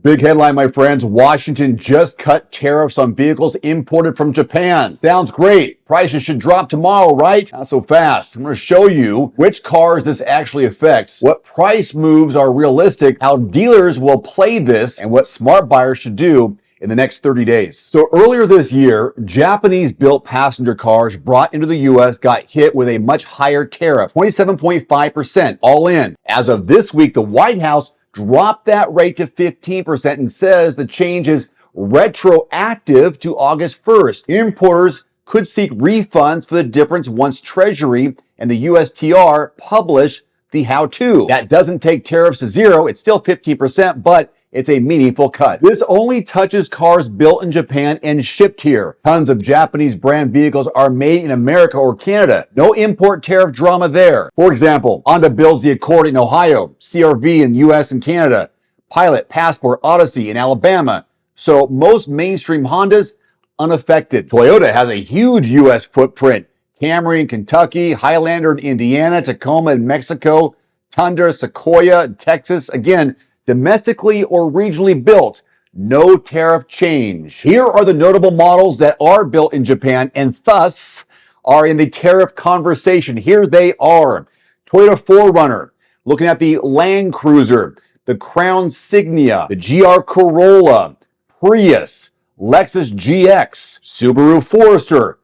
Big headline, my friends. Washington just cut tariffs on vehicles imported from Japan. Sounds great. Prices should drop tomorrow, right? Not so fast. I'm going to show you which cars this actually affects, what price moves are realistic, how dealers will play this, and what smart buyers should do in the next 30 days. So earlier this year, Japanese-built passenger cars brought into the U.S. got hit with a much higher tariff, 27.5% all in. As of this week, the White House dropped that rate to 15% and says the change is retroactive to August 1st. Importers could seek refunds for the difference once Treasury and the USTR publish the how-to. That doesn't take tariffs to zero. It's still 15%, but it's a meaningful cut. This only touches cars built in Japan and shipped here. Tons of Japanese brand vehicles are made in America or Canada. No import tariff drama there. For example, Honda builds the Accord in Ohio, CR-V in US and Canada, Pilot, Passport, Odyssey in Alabama. So most mainstream Hondas unaffected. Toyota has a huge US footprint. Camry in Kentucky, Highlander in Indiana, Tacoma in Mexico, Tundra, Sequoia in Texas. Again, domestically or regionally built, no tariff change. Here are the notable models that are built in Japan and thus are in the tariff conversation. Here they are. Toyota 4Runner, looking at the Land Cruiser, the Crown Signia, the GR Corolla, Prius, Lexus GX, Subaru Forester,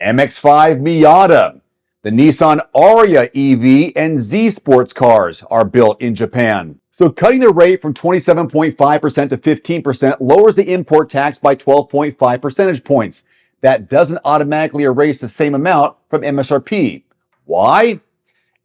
MX-5 Miata. The Nissan Ariya EV and Z sports cars are built in Japan. So cutting the rate from 27.5% to 15% lowers the import tax by 12.5 percentage points. That doesn't automatically erase the same amount from MSRP. Why?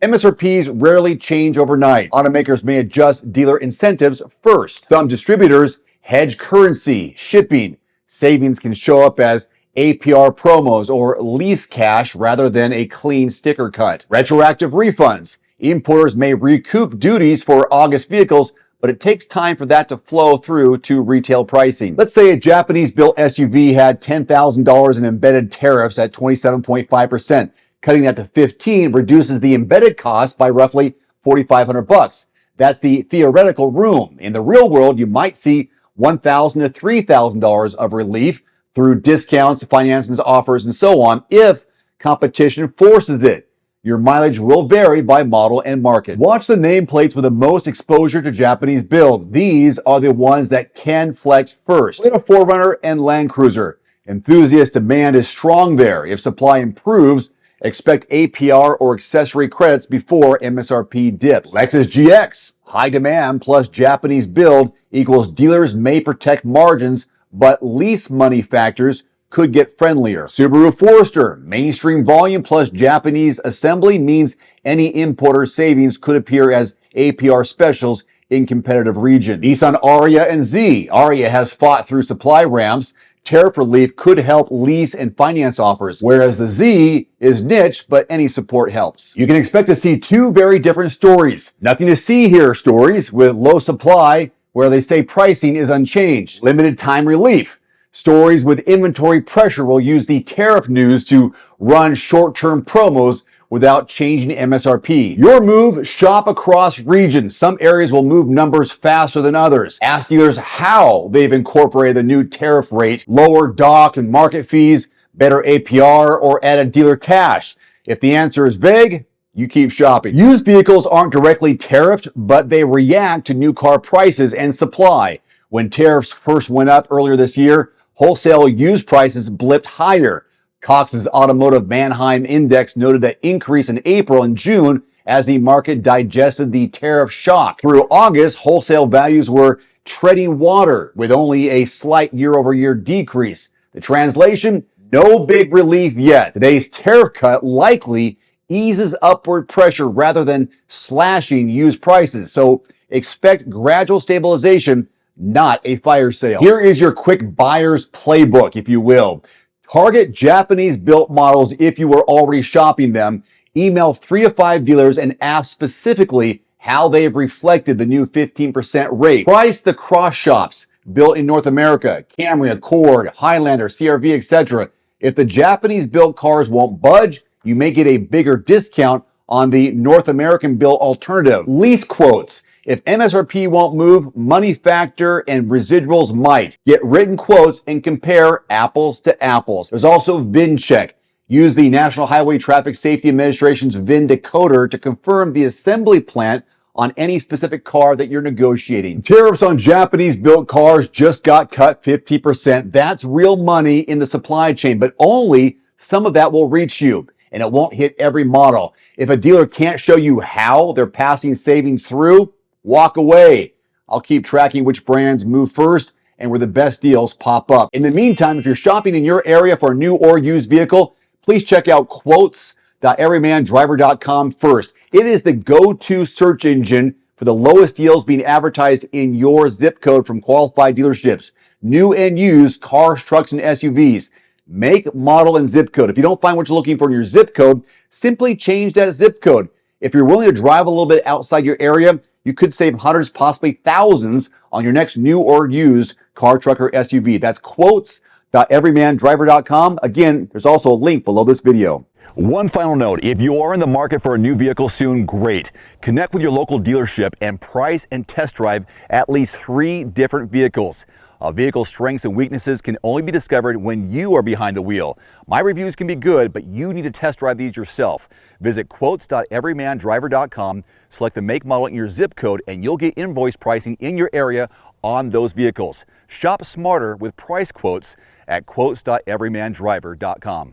MSRPs rarely change overnight. Automakers may adjust dealer incentives first. Some distributors hedge currency, shipping. Savings can show up as APR promos or lease cash rather than a clean sticker cut. Retroactive refunds. Importers may recoup duties for August vehicles, but it takes time for that to flow through to retail pricing. Let's say a Japanese-built SUV had $10,000 in embedded tariffs at 27.5%. Cutting that to 15 reduces the embedded cost by roughly $4,500. That's the theoretical room. In the real world, you might see $1,000 to $3,000 of relief through discounts, financing offers, and so on, if competition forces it. Your mileage will vary by model and market. Watch the nameplates with the most exposure to Japanese build. These are the ones that can flex first. Toyota 4Runner and Land Cruiser. Enthusiast demand is strong there. If supply improves, expect APR or accessory credits before MSRP dips. Lexus GX. High demand plus Japanese build equals dealers may protect margins, but lease money factors could get friendlier. Subaru Forester, mainstream volume plus Japanese assembly means any importer savings could appear as APR specials in competitive regions. Nissan Ariya and Z. Ariya has fought through supply ramps. Tariff relief could help lease and finance offers, whereas the Z is niche, but any support helps. You can expect to see two very different stories. Nothing to see here stories with low supply where they say pricing is unchanged. Limited time relief. Stories with inventory pressure will use the tariff news to run short-term promos without changing MSRP. Your move, shop across regions. Some areas will move numbers faster than others. Ask dealers how they've incorporated the new tariff rate, lower dock and market fees, better APR, or added dealer cash. If the answer is vague, you keep shopping. Used vehicles aren't directly tariffed, but they react to new car prices and supply. When tariffs first went up earlier this year, wholesale used prices blipped higher. Cox's Automotive Manheim Index noted that increase in April and June as the market digested the tariff shock. Through August, wholesale values were treading water with only a slight year-over-year decrease. The translation, no big relief yet. Today's tariff cut likely eases upward pressure rather than slashing used prices. So expect gradual stabilization, not a fire sale. Here is your quick buyer's playbook, if you will. Target Japanese-built models if you were already shopping them. Email 3 to 5 dealers and ask specifically how they have reflected the new 15% rate. Price the cross shops built in North America, Camry, Accord, Highlander, CR-V, etc. If the Japanese-built cars won't budge, you may get a bigger discount on the North American-built alternative. Lease quotes. If MSRP won't move, money factor and residuals might. Get written quotes and compare apples to apples. There's also VIN check. Use the National Highway Traffic Safety Administration's VIN decoder to confirm the assembly plant on any specific car that you're negotiating. Tariffs on Japanese-built cars just got cut 50%. That's real money in the supply chain, but only some of that will reach you, and it won't hit every model. If a dealer can't show you how they're passing savings through, walk away. I'll keep tracking which brands move first and where the best deals pop up. In the meantime, if you're shopping in your area for a new or used vehicle, please check out quotes.everymandriver.com first. It is the go-to search engine for the lowest deals being advertised in your zip code from qualified dealerships. New and used cars, trucks, and SUVs. Make, model, and zip code. If you don't find what you're looking for in your zip code, simply change that zip code. If you're willing to drive a little bit outside your area, you could save hundreds, possibly thousands on your next new or used car, truck, or SUV. That's quotes.everymandriver.com. Again, there's also a link below this video. One final note, if you are in the market for a new vehicle soon, great. Connect with your local dealership and price and test drive at least 3 different vehicles. A vehicle's strengths and weaknesses can only be discovered when you are behind the wheel. My reviews can be good, but you need to test drive these yourself. Visit quotes.everymandriver.com, select the make, model, and your zip code, and you'll get invoice pricing in your area on those vehicles. Shop smarter with price quotes at quotes.everymandriver.com.